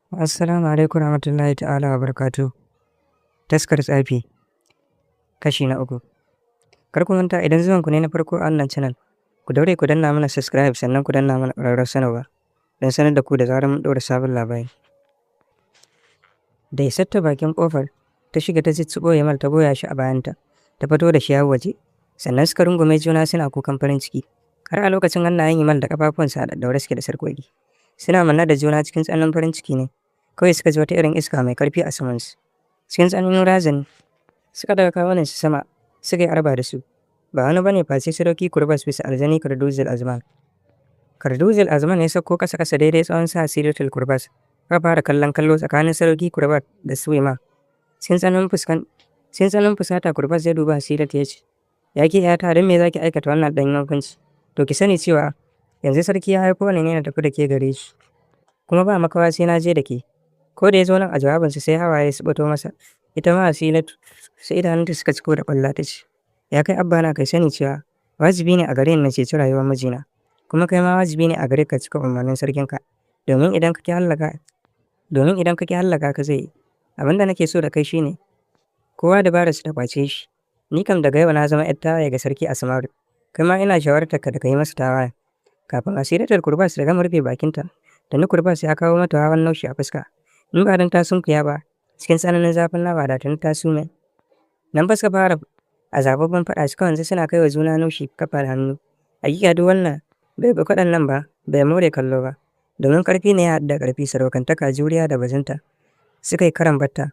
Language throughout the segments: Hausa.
Assalamu alaikum warahmatullahi ta'ala wa barakatuh. Taskar tsafi kashi na uku. Kar ku manta idan zuwan ku ne na farko a wannan channel, ku daure ku danna mana subscribe sannan ku danna mana ƙararrawar sanarwa don sanar da ku da zarar mun ɗora sabon labari. Da isar ta bakin ƙofar ta shiga ta cicciɓo Yamal ta goya shi a bayanta, ta fito da shi har waje, sannan suka rungume juna suna kukan farin ciki. Har a lokacin hannayen Yamal da ƙafafuwansa a ɗaɗɗaure suke da sarƙoƙi. Suna manne da juna cikin tsananin farin ciki ne. Kawai suka ji wata irin iska mai ƙarfi a samansu. Cikin tsananin razani suka daga kawunansu sama suka yi arba da su. Ba wani bane face Sadauki Kurbas bisa aljani Karduzul Azman. Karduzul Azman ya sauko ƙasa daidai tsawon sa Siratul Kurbas. Aka fara kallon kallo tsakanin Sadauki Kurbas da Suima. Cikin tsananin fusata Kurbas ya duba Sirat ya ce, "Ya ke ƴata don me za ki aikata wannan ɗanyen hukunci? To ki sani cewa yanzu sarki ya haifo ni ne na tafi da ke gare shi. Kuma ba makawa sai na je da ke." Ko da ya zo nan a jawabinsa sai hawaye su bato masa. Ita ma Asilatu sai idanunta suka ciko da ƙwalla ta ce, "Ya kai abba na kai sani cewa wajibi ne a gare ni na ceci rayuwar mijina. Kuma kai ma wajibi ne a gare ka cika umarnin sarkinka. Domin idan ka ki hallaka ka zai yi. Abin da nake so da kai shine kowa dabara su ta kwace shi. Ni kam daga yau na zama ƴar tawaye ga sarki Asmaru. Kai ma ina shawartar ka da ka yi masa tawaye." Kafin Asiratul Kurbas ta gama rufe bakinta, da ni Kurbas ya kawo mata hawan naushi a fuska. In ba don ta sunkuya ba, cikin tsananin zafin lava da tuni ta sume. Nan ba suka fara a zababben faɗa suka wanzu suna kai wa juna naushi kafa da hannu. Hakika duk wannan bai bi kwaɗan nan ba, bai more kallo ba. Domin ƙarfi ne ya haɗu da ƙarfi, sadaukantaka, juriya da bajinta. Suka yi karan batta.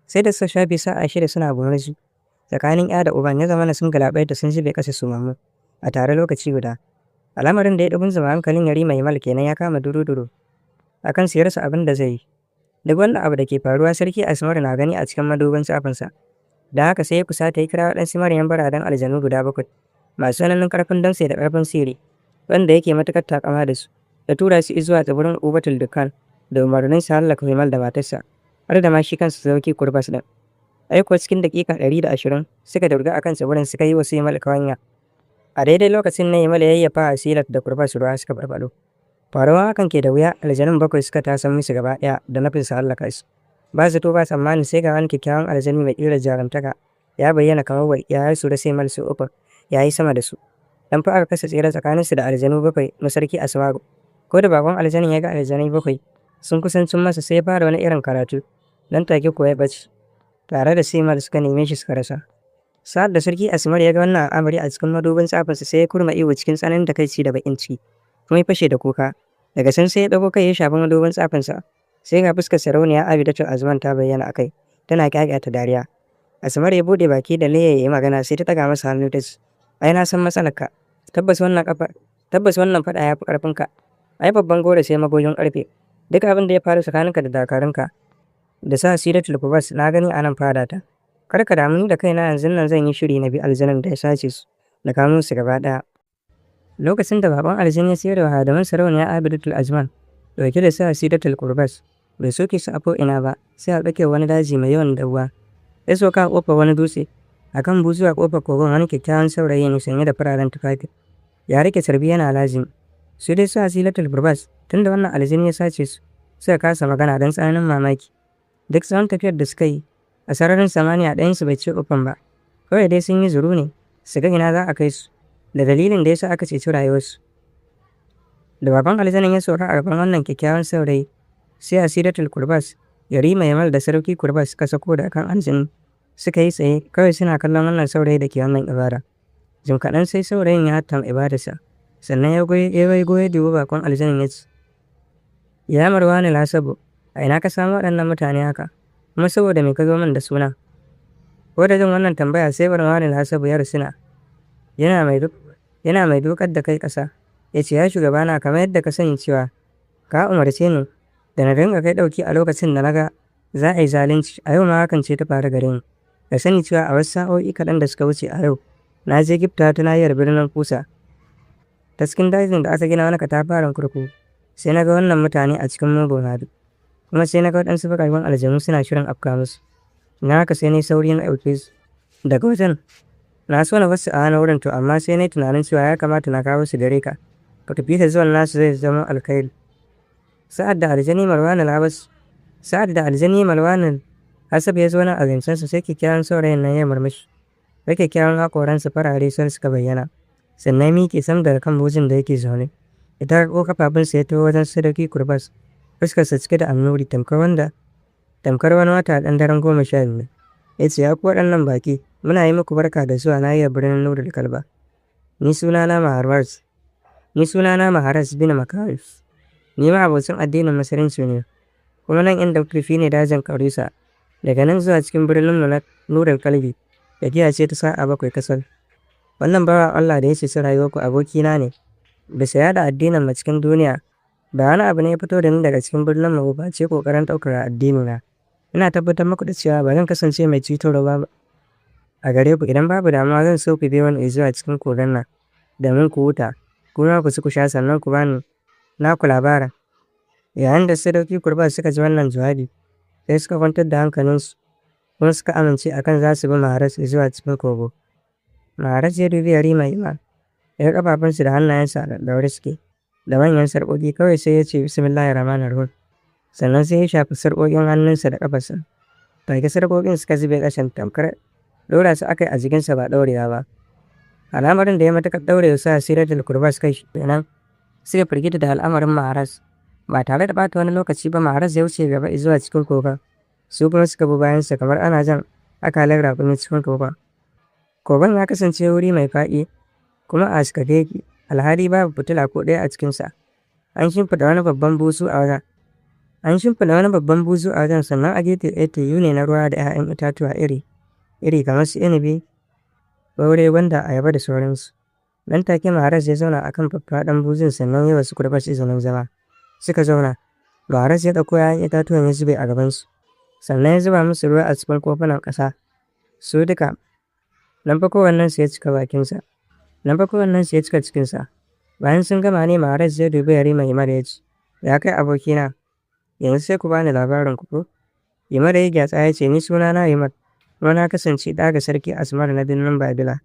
Sai da suka shafe sa'a shida suna gumurzu. Tsakanin ya da uban ya zamana sun galabaita sun zube ƙasa sumamu a tare lokaci guda. Al'amarin da ya ɗugun zama hankalin Yarima Yamal kenan ya kama duru-duru akan siyarsa abin da zai yi. Duk wanda abu da ke faruwa sarki Asmar na gani a cikin madubin tsafinsa. Da haka sai ya kusata ya kira waɗansu manyan baradan aljanu guda 7 masu tsananin ƙarfin damtse da ƙarfin sirri, wanda yake matuƙar takama da su, ya tura su zuwa tsibirin Ubatul Dukkan da umarnin su hallaka Yamal da matarsa, har da ma shi kansa Sadauki Kurbas ɗin. Ai kuwa cikin daƙiƙa 120 suka durga akan tsibirin suka yi wa su Yamal ƙawanya. A daidai lokacin ne Yamal ya yayyafa Asilat da Kurbas ruwa suka farfaɗo. Faruwa hakan ke da wuya, aljanun 7 suka tasan musu gaba ɗaya da nufin su hallaka su. Ba zato ba tsammani sai ga wani kyakkyawan aljani mai ƙirar jarumtaka ya bayyana kamar walƙiya su da sai malsu uku ya yi sama da su. Dan fa aka kasa tsere tsakanin su da aljanu 7 na sarki Asmaru. Ko da bakon aljanin ya ga aljanai 7 sun kusancin masa sai ya fara wani irin karatu. Dan take ko ya ɓace. Tare da sai suka neme shi suka rasa. Sa'ad da sarki Asmar ya ga wannan al'amari a cikin madubin tsafinsa sai ya kurma ihu cikin tsananin takaici da baƙin ciki. Kuma ya fashe da kuka. Daga can sai ya ɗago kai ya shafi madubin tsafinsa. Sai ga fuskar sarauniya Abidatul Azman ta bayyana a kai, tana ƙyaƙyata dariya. Asmar ya buɗe baki da ya yi magana sai ta ɗaga masa hannu ta ce, "Ai na san matsalarka. Tabbas wannan faɗa ya fi ƙarfinka. Ai babban goro sai magogin ƙarfe. Duk abin da ya faru tsakaninka da dakarunka da sa Siratul Kurbas na gani a nan fadata. Kar ka damu ni da kaina yanzu nan zan yi shiri na bi aljanin da ya sace su da kamo su gaba ɗaya." Lokacin da baban aljin ya sayar da hadaman sarauniya Abidatul Azman dauke da sa Siratul Kurbas bai soke su a ina ba sai a tsakiyar wani daji mai yawan dawa. Ya soka a ƙofar wani dutse akan buzuwa ƙofar kogon wani kyakkyawan saurayi ne sanye da fararen tufafi. Ya rike carbi yana lazimi. Su dai sa Siratul Kurbas tunda wannan aljin ya sace su suka kasa magana don tsananin mamaki. Duk tsawon tafiyar da suka yi a sararin samaniya ɗayansu bai ce ufan ba. Kawai dai sun yi zuru ne su ga ina za a kai su da dalilin da ya sa aka ceci rayuwarsu. Da baban aljanin ya sauka a gaban wannan kyakkyawan saurayi, sai Asiratul Kurbas, Yarima Yamal da Sadauki Kurbas suka sako da kan aljini suka yi tsaye kawai suna kallon wannan saurayi da ke wannan ibada. Jim kaɗan sai saurayin ya hattama ibadarsa, sannan ya goye dubu bakon aljanin ya ce, "Ya Marwani Lasabu, a ina ka samu waɗannan mutane haka? Kuma saboda me ka zo min da suna?" Ko da jin wannan tambaya sai Marwani Lasabu ya rusuna. Yana mai dukar da kai ƙasa, ya ce, "Ya shugabana, kamar yadda ka sani cewa ka umarce ni da na dinga kai ɗauki a lokacin da na ga za a yi zalunci, a yau ma hakan ce ta faru gare ni. Ka sani cewa a wasu sa'o'i kaɗan da suka wuce a yau na je gifta ta nahiyar birnin Kusa. Ta cikin dajin da aka gina wani katafaren kurkuku sai na ga wannan mutane a cikin mugun hali. Kuma sai na ga waɗansu baƙaƙen aljanu suna shirin afka musu. Na haka sai na yi sauri na ɗauke su. Daga wajen na so na basu a wani wurin to amma sai na yi tunanin cewa ya kamata na kawo su gare ka. Ka tafi da zuwan nasu zai zama alkhairi." Sa'ad da aljani Marwan Labas Sa'ad da aljani Malwanin Hasab ya zo nan a zancensa sai kyakkyawan saurayin nan ya murmushi. Sai kyakkyawan haƙoransa farare sun suka bayyana. Sannan miƙe sam daga kan bujin da yake zaune. Ita ko kafafunsa ya taho wajen Sadauki Kurbas. Fuskarsa cike da annuri tamkar wani wata ɗan daren 12. Ya ce, ya ku waɗannan baƙi, muna yi muku barka da zuwa nahiyar birnin Nurul Kalba. Ni sunana Maharas bin Makarif. Ni ma abocin addinin Musulunci ne. Kuma nan inda kurfi ne dajin Kaurisa. Daga nan zuwa cikin birnin Nurul Kalbi, tafiya ce ta sa'a 7 kasar. Wannan bawa Allah da ya ce rayuwarku abokina ne. Bisa yaɗa addinin mu cikin duniya, ba wani abu ne ya fito da ni daga cikin birnin mu ba ce ƙoƙarin ɗaukar addinina. Ina tabbatar muku da cewa ba zan kasance mai cutarwa ba a gare ku. Idan babu damuwa zan so ku bi wani zuwa cikin kogon nan domin ku huta, kuma ku ci ku sha sannan ku bani naku labarin. Yayin da Sadauki Kurbas suka ji wannan jawabi, sai suka kwantar da hankalinsu kuma suka amince akan za su bi Maharas zuwa cikin kogo. Maharas ya dubi Yarima Iman, ya ƙafafunsu da hannayensa da ɗaure suke da manyan sarƙoƙi, kawai sai ya ce Bismillahirrahmanirrahim. Sannan sai ya shafi sarƙoƙin hannunsa da ƙafarsa. Take sarƙoƙin suka zube ƙasan tamkar ɗora su aka yi a jikinsa ba ɗaurewa ba. Al'amarin da ya matuƙar ɗaure sa Siratul Kurbas kai kenan suka firgita da al'amarin Maharas. Ba tare da ɓata wani lokaci ba Maharas ya wuce gaba zuwa cikin kogon. Su kuma suka bi bayansa kamar ana jan akalar raƙumi cikin kogon. Kogon ya kasance wuri mai faɗi kuma a haskake yake, alhali babu fitila ko ɗaya a cikinsa. An shimfiɗa wani babban buzu a wajen sannan a gefe ɗaya teyu ne na ruwa da 'ya'yan itatuwa iri kamar su inibi, ɓaure, gwanda, ayaba da sauransu. Nan take Maharas ya zauna akan faffaɗan buzun sannan ya wasu Kurbas izinin zama. Suka zauna. Maharas ya ɗauko 'ya'yan itatuwan ya zube a gabansu. Sannan ya zuba musu ruwa a cikin kofunan ƙasa. Su duka. Nan fa kowannensu ya cika cikinsa. Bayan sun gama ne Maharas ya dubi Yarima Himar ya ce, ya kai abokina, yanzu sai ku bani labarin ku ko? Himar ya gyatsa ya ce, ni sunana Himar, kuma na kasance ɗa ga sarki Asmar na birnin Babila.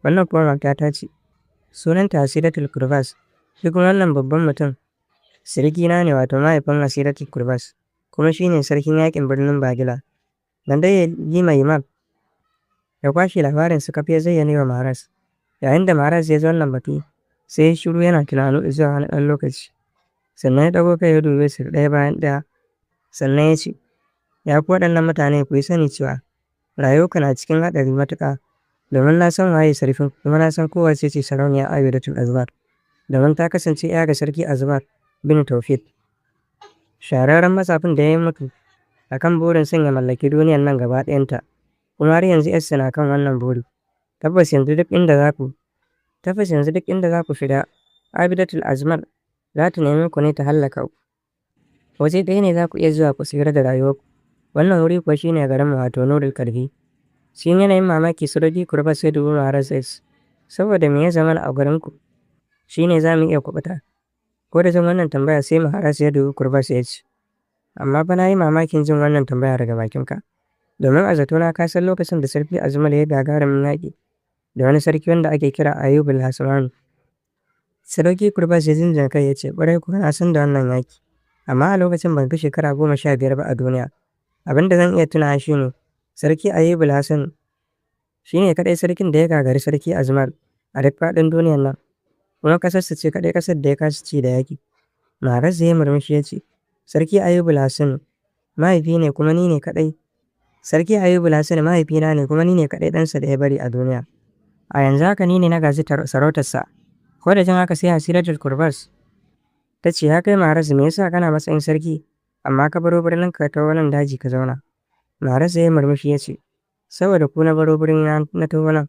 Wannan kuma matata ce. Sunanta Siratul Kurbas. Duk wannan babban mutum sirikina ne, wato mahaifin Siratul Kurbas, kuma shine sarkin yaƙin birnin Babila. Nan dai Yarima Himar ya kwashe labarin su kafe zayyane wa Maharas. Yayin da Maharas ya zo wannan batu, sai ya shiru yana tunani zuwa wani ɗan lokaci. Sannan ya ɗago kai ya dube su ɗaya bayan ɗaya. Sannan ya ce, ya ku waɗannan mutane ku yi sani cewa rayuwarku na cikin haɗari matuƙa, domin na san waye sarkin kuma na san kowace ce sarauniya Abidatul Azbar, domin ta kasance ya ga sarki Azbar bin Taufid, shahararren matsafin da ya yi mutu a kan burin son ya mallaki duniyar nan gaba ɗayanta, kuma har yanzu yarsa na kan wannan buri. Tabbas yanzu duk inda za ku fida, Abidatul Azmar za ta nemi ku ne ta hallaka ku. Waje ɗaya ne za ku iya zuwa ku tsira da rayuwarku. Wannan wuri kuwa shine garin wato Nurul Kalbi. Cikin yanayin mamaki Sadauki Kurbas sai dubi Maharas ya ce, saboda me ya zama a garinku shine za mu iya kuɓuta. Ko da jin wannan tambaya sai Maharas ya dubi Kurbas ya ce, amma fa na yi mamakin jin wannan tambaya daga bakinka. Domin a zatona ka san lokacin da sarki Azmal ya gagarumin yaƙi da wani sarki wanda ake kira Ayyubul Hasran. Sadauki Kurbas ya jinjina kai ya ce, ƙwarai kuwa na san da wannan yaƙi, amma a lokacin ban fi shekara 15 ba a duniya. Abin da zan iya tunawa shi ne, sarki Ayyubul Hassan shi ne kaɗai sarkin da ya gagari sarki Azmal a duk faɗin duniyar nan, kuma ƙasarsa ce kaɗai ƙasar da ya kasa ci da yaƙi. Maharas ya murmushi ya ce, sarki Ayyubul Hassan mahaifi ne kuma ni ne kaɗai. Sarki Ayyubul Hassan mahaifina ne kuma ni ne kaɗai ɗansa da ya bari a duniya. A yanzu haka ni ne na gaji sarautarsa. Ko da jin haka sai Siratul Kurbas ta ce, ya kai Maharas, me yasa kana matsayin sarki amma ka baro birnin ka ta wannan daji ka zauna? Maharas ya murmushi ya ce, saboda ku na baro birnin na ta wannan.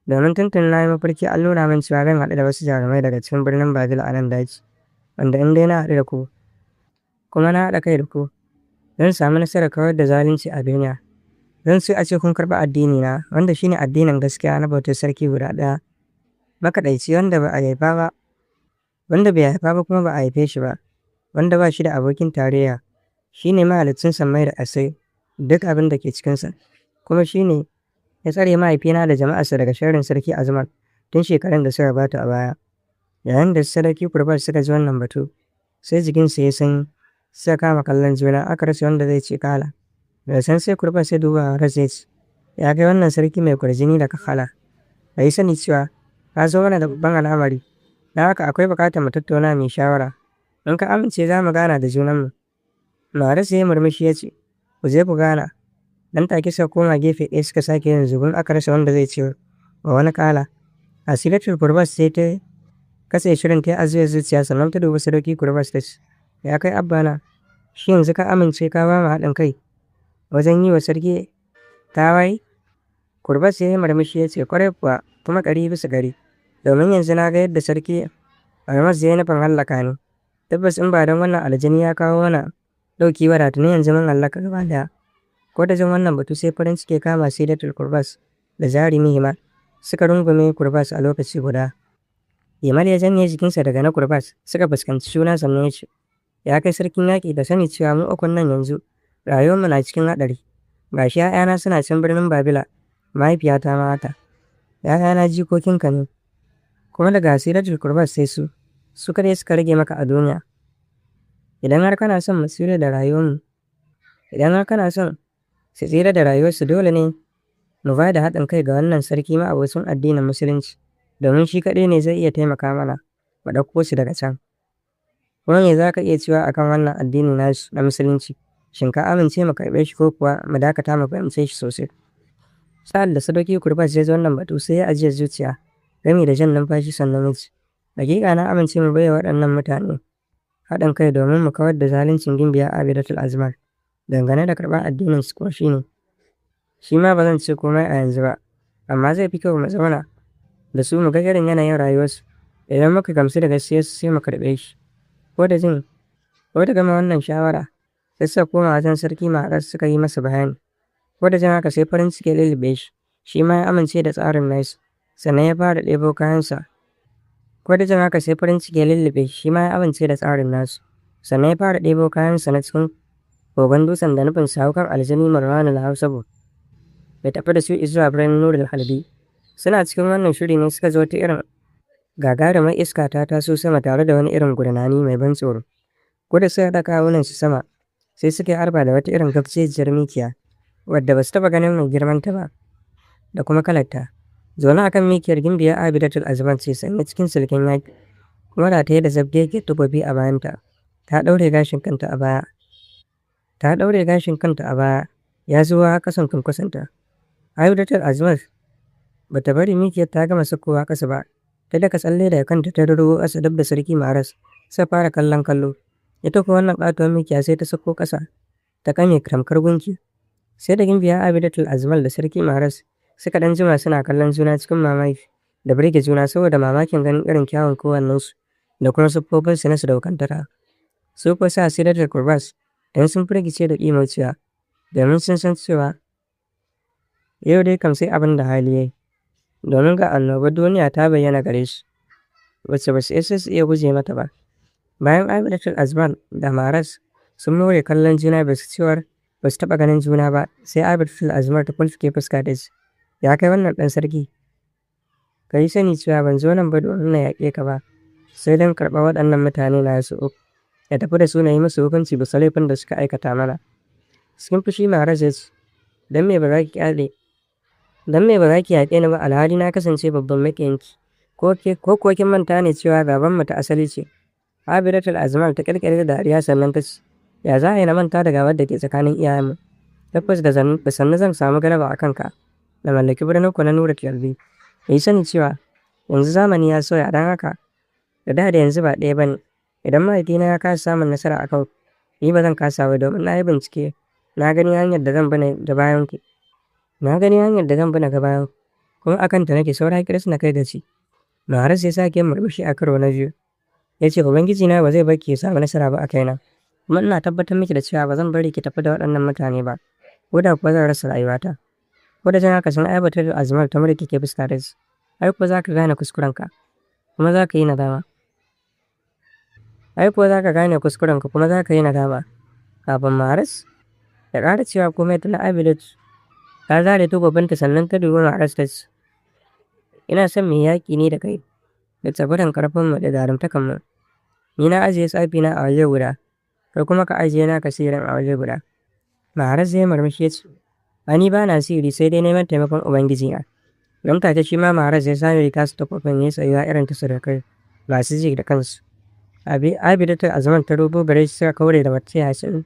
Domin tuntun na yi mafarki an nuna min cewa zan haɗu da wasu jarumai daga cikin birnin Babila a nan daji, wanda in dai na haɗu da ku kuma na haɗa kai da ku, zan samu nasarar kawar da zalunci a duniya. Zan so a ce kun karɓi addini na, wanda shine addinin gaskiya na bautar sarki guda ɗaya, makaɗaici wanda bai haifa ba kuma ba a haife shi ba, wanda ba shi da abokin tarayya, shine mahaliccin sammai da ƙasai duk abin da ke cikinsa, kuma shine ya tsare mahaifina da jama'arsa daga sharrin sarki Azmal tun shekarun da suka gabata a baya. Yayin da Sadauki Kurbas suka ji wannan batu, sai jikinsa ya sanyi, Suka kama kallon juna aka rasa wanda zai ce kala. Daga can sai Kurbas ya duba Maras ya ce, ya kai wannan sarki mai kwarjini da kafala. Ka yi sani cewa ka zo mana da babban al'amari. Don haka akwai buƙatar mu tattauna mai shawara. In ka amince za mu gana da junanmu. Maras ya yi murmushi ya ce, ku je ku gana. Dan take suka koma gefe ɗaya suka sake yin zugun aka rasa wanda zai ce wa wani kala. Asilatul Kurbas sai ta katse shirin ta yi azuyar zuciya sannan ta dubi sadauki Kurbas ta ce, ya kai abbana, shi yanzu ka amince ka ba mu haɗin kai wajen yi wa sarki tawaye? Kurbas ya yi murmushi ya ce, kwarai kuwa kuma ɗari bisa ɗari, domin yanzu na ga yadda sarki Almas ya yi nufin hallaka ni. Tabbas in ba don wannan aljani ya kawo mana ɗauki wa tuni yanzu mun hallaka gaba ɗaya. Ko da jin wannan batu sai farin ciki kama Sidatul Kurbas da jarumi Himal suka rungume Kurbas a lokaci guda. Himal ya janye jikinsa daga na Kurbas suka fuskanci juna sannan ya ce, ya kai sarkin yaƙi da sani cewa mu ukun nan yanzu rayuwarmu na cikin haɗari. Ga shi ‘ya'yana suna can birnin Babila, mahaifiyata ma haka. ‘Ya'yana jikokinka ne, kuma daga Sidatul Kurbas sai su kaɗai suka rage maka a duniya. Idan har kana son mu tsira da rayuwarmu, idan har kana son su tsira da rayuwarsu dole ne mu ba da haɗin kai ga wannan sarki ma abocin addinin musulunci, domin shi kaɗai ne zai iya taimaka mana mu ɗauko su daga can. Kuma me za ka iya cewa akan wannan addini nasu na musulunci? Shin ka amince mu karɓe shi ko kuwa mu dakata mu fahimce shi sosai? Sa'ad da sadauki Kurbas ya ji wannan batu sai ya ajiye zuciya gami da jan numfashi sannan ya ce, hakika na amince mu bai wa waɗannan mutane haɗin kai domin mu kawar da zaluncin gimbiya Abidatul Azmar. Dangane da karɓar addinin su kuwa shi ma ba zan ce komai a yanzu ba, amma zai fi kyau mu zauna da su mu ga irin yanayin rayuwarsu. Idan muka gamsu da gaskiyarsu sai mu karɓe shi. Ko da gama wannan shawara sai suka koma wajen sarki Maharas suka yi masa bayani. Ko da jin haka sai farin ciki ya lullube shi ma ya amince da tsarin nasu sannan ya fara ɗebo kayansa. Ko da jin haka sai farin ciki ya lullube shi ma ya amince da tsarin nasu sannan ya fara ɗebo kayansa na cikin kogon dutsen da nufin kan aljani Marwan al-Hausabu bai tafi da su zuwa birnin Nurul Halbi. Suna cikin wannan shiri ne suka zo wata irin gagarumar iska ta taso sama tare da wani irin gurnani mai ban tsoro. Ko da suka ɗaga kawunan su sama sai suka yi arba da wata irin gabjejiyar mikiya wadda ba su taɓa ganin mai girmanta ba da kuma kalarta. Zaune akan mikiyar gimbiya Abidatul Azman ce sanye cikin silken yaƙi kuma da ta yi da zabgege tubobi a bayanta. Ta ɗaure gashin kanta a baya ya zuwa ƙasan kunkusanta. Abidatul Azman ba ta bari mikiyar ta gama sakowa ƙasa ba, ta daka tsalle daga kanta ta rurrugo ƙasa dab da sarki Maharas sai fara kallon kallo. Ita kuwa wannan ƙatuwar mikiya sai ta sako ƙasa ta kame tamkar gunki. Sai da gimbiya Abidatul Azmal da sarki Maharas suka ɗan jima suna kallon juna cikin mamaki da birge juna saboda mamakin ganin irin kyawun kowannensu da kuma siffofinsu na sadaukantaka. Su kuwa sa Sidatul Kurbas don sun firgice da ƙimauciya domin sun san cewa yau dai kam sai abin da hali yayi, domin ga annobar duniya ta bayyana gare su wacce ba su isa su iya guje mata ba. Bayan Abidatul Azman da Maharas sun more kallon juna ba su cewar ba su taɓa ganin juna ba sai Abidatul Azmar ta kulfuke fuska da shi. Ya kai wannan ɗan sarki, ka yi sani cewa ban zo nan ba domin na yaƙe ka ba, sai don karɓar waɗannan mutane na su uku, ya tafi da su na yi musu hukunci bisa laifin da suka aikata mana. Cikin fushi Maharas ya ce, don me ba za ki yaƙe ni ba alhali na kasance babban maƙiyanki, ko kuwa kin manta ne cewa gaban mu ta asali ce. Abidatul Azmar ta ƙirƙirar da dariya sannan ta ce, ya za a yi na manta da gabar da ke tsakanin iyayenmu? Tabbas da sannu zan samu galaba a kanka da mallaki birnin ku na Nurul Halbi. Yi sani cewa yanzu zamani ya sauya don haka da yanzu ba ɗaya ba ne. Idan mahaifina ya kasa samun nasara a kan ni ba zan kasa ba domin na yi bincike na gani hanyar da zan bi da bayan ku. Kuma akan ta nake saura kiris na kai da shi. Maharas ya sake murmushi a karo na biyu. Ya ce Ubangiji na ba zai bar ki ya samu nasara ba a kaina. Kuma ina tabbatar miki da cewa ba zan bari ki tafi da waɗannan mutane ba, ko da kuwa zan rasa rayuwata. Ko da jin haka sun aiwatar da Azmar ta murki ke fuska da shi. Ai kuwa za ka gane kuskurenka kuma za ka yi nadama. Kafin Maharas ya ƙara cewa komai ta na Abidat ta zare tubabinta sannan ta dubi Maharas ta ce, ina son mai yaƙi ne da kai da tsagurin ƙarfinmu da jarumtakanmu. Ni na ajiye tsafina a waje guda kai kuma ka ajiye naka sirrin a waje guda. Maharaj ya murmushi ya ce, ani ba na sirri sai dai neman taimakon Ubangiji na. Nan take shi ma Maharaj ya sami tasu takobin ya tsayuwa irin ta surukai masu ji da kansu. Abidatu Azman ta rubo gare shi suka kaure da mace Yasin.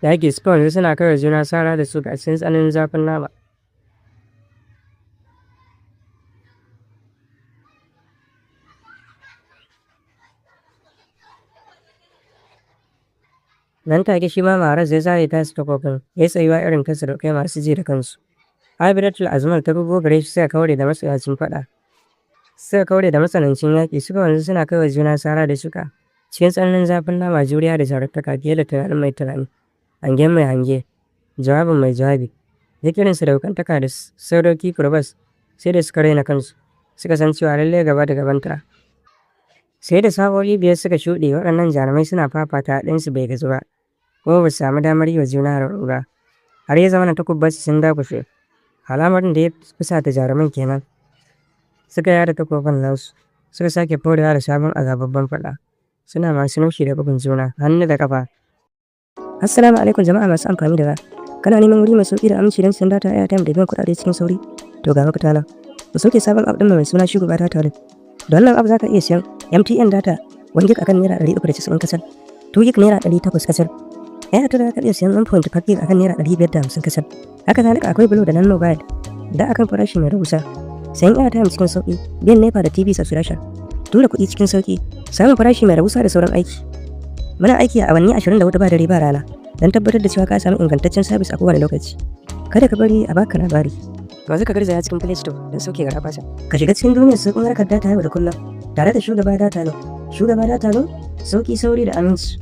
Da ake spawn suna kawai juna sara da su ga cikin tsananin zafin nama. Nan take shi ma Maharaj ya zare tasu takobin ya tsayuwa irin ta surukai masu ji da kansu. Abidatu Azman ta rubo gare shi suka kaure da matsayacin faɗa. Suka kaure da matsanancin yaƙi suka wanzu suna kawai juna sara da shuka. Cikin tsananin zafin nama juriya da jarumtaka fiye da tunanin mai tunani. Hangen mai hange, jawabin mai jawabi. Duk irin sadaukantaka da sadauki kurbas sai da suka raina kansu. Suka san cewa lallai gaba da gabanta. Sai da sa'o'i biyar suka shuɗe waɗannan jarumai suna fafata ɗinsu bai gazu ba. Kuma ba su samu damar yi wa juna rauni ba. Har ya zama na takubbarsu sun dakushe. Alamarin da ya fusata jaruman kenan. Suka yada takobin nasu. Suka sake forewa da sabon azababban faɗa. Suna masu nushi da bugun juna hannu da ƙafa. Assalamu alaikum jama'a masu amfani da kana neman wuri mai sauƙi da aminci don siyan data airtime da biyan kuɗaɗe cikin sauri to ga mafita nan. Ku sauke sabon app ɗin mai suna Shugaba Data Link. Da wannan app za ka iya siyan MTN data 1 gig akan naira 390 kasar, 2 gig naira 800 kasar. Airtel za ka iya siyan 1.5 gig akan naira 550 kasar. Haka zalika akwai Glo da nan mobile da akan farashi mai rahusa. Sayan airtime cikin sauƙi, biyan NEPA da TV subscription, tura kuɗi cikin sauƙi, samun farashi mai rahusa da sauran aiki. Muna aiki a awanni 24 ba dare ba rana don tabbatar da cewa ka samu ingantaccen sabis a kowane lokaci. Kada ka bari a baka labari. Yanzu ka garzaya cikin Play Store don sauke garabasa. Ka shiga cikin duniyar sauƙin harkar data yau da kullum tare da Shugaba Data Link. Shugaba Data Link, sauƙi, sauri da aminci.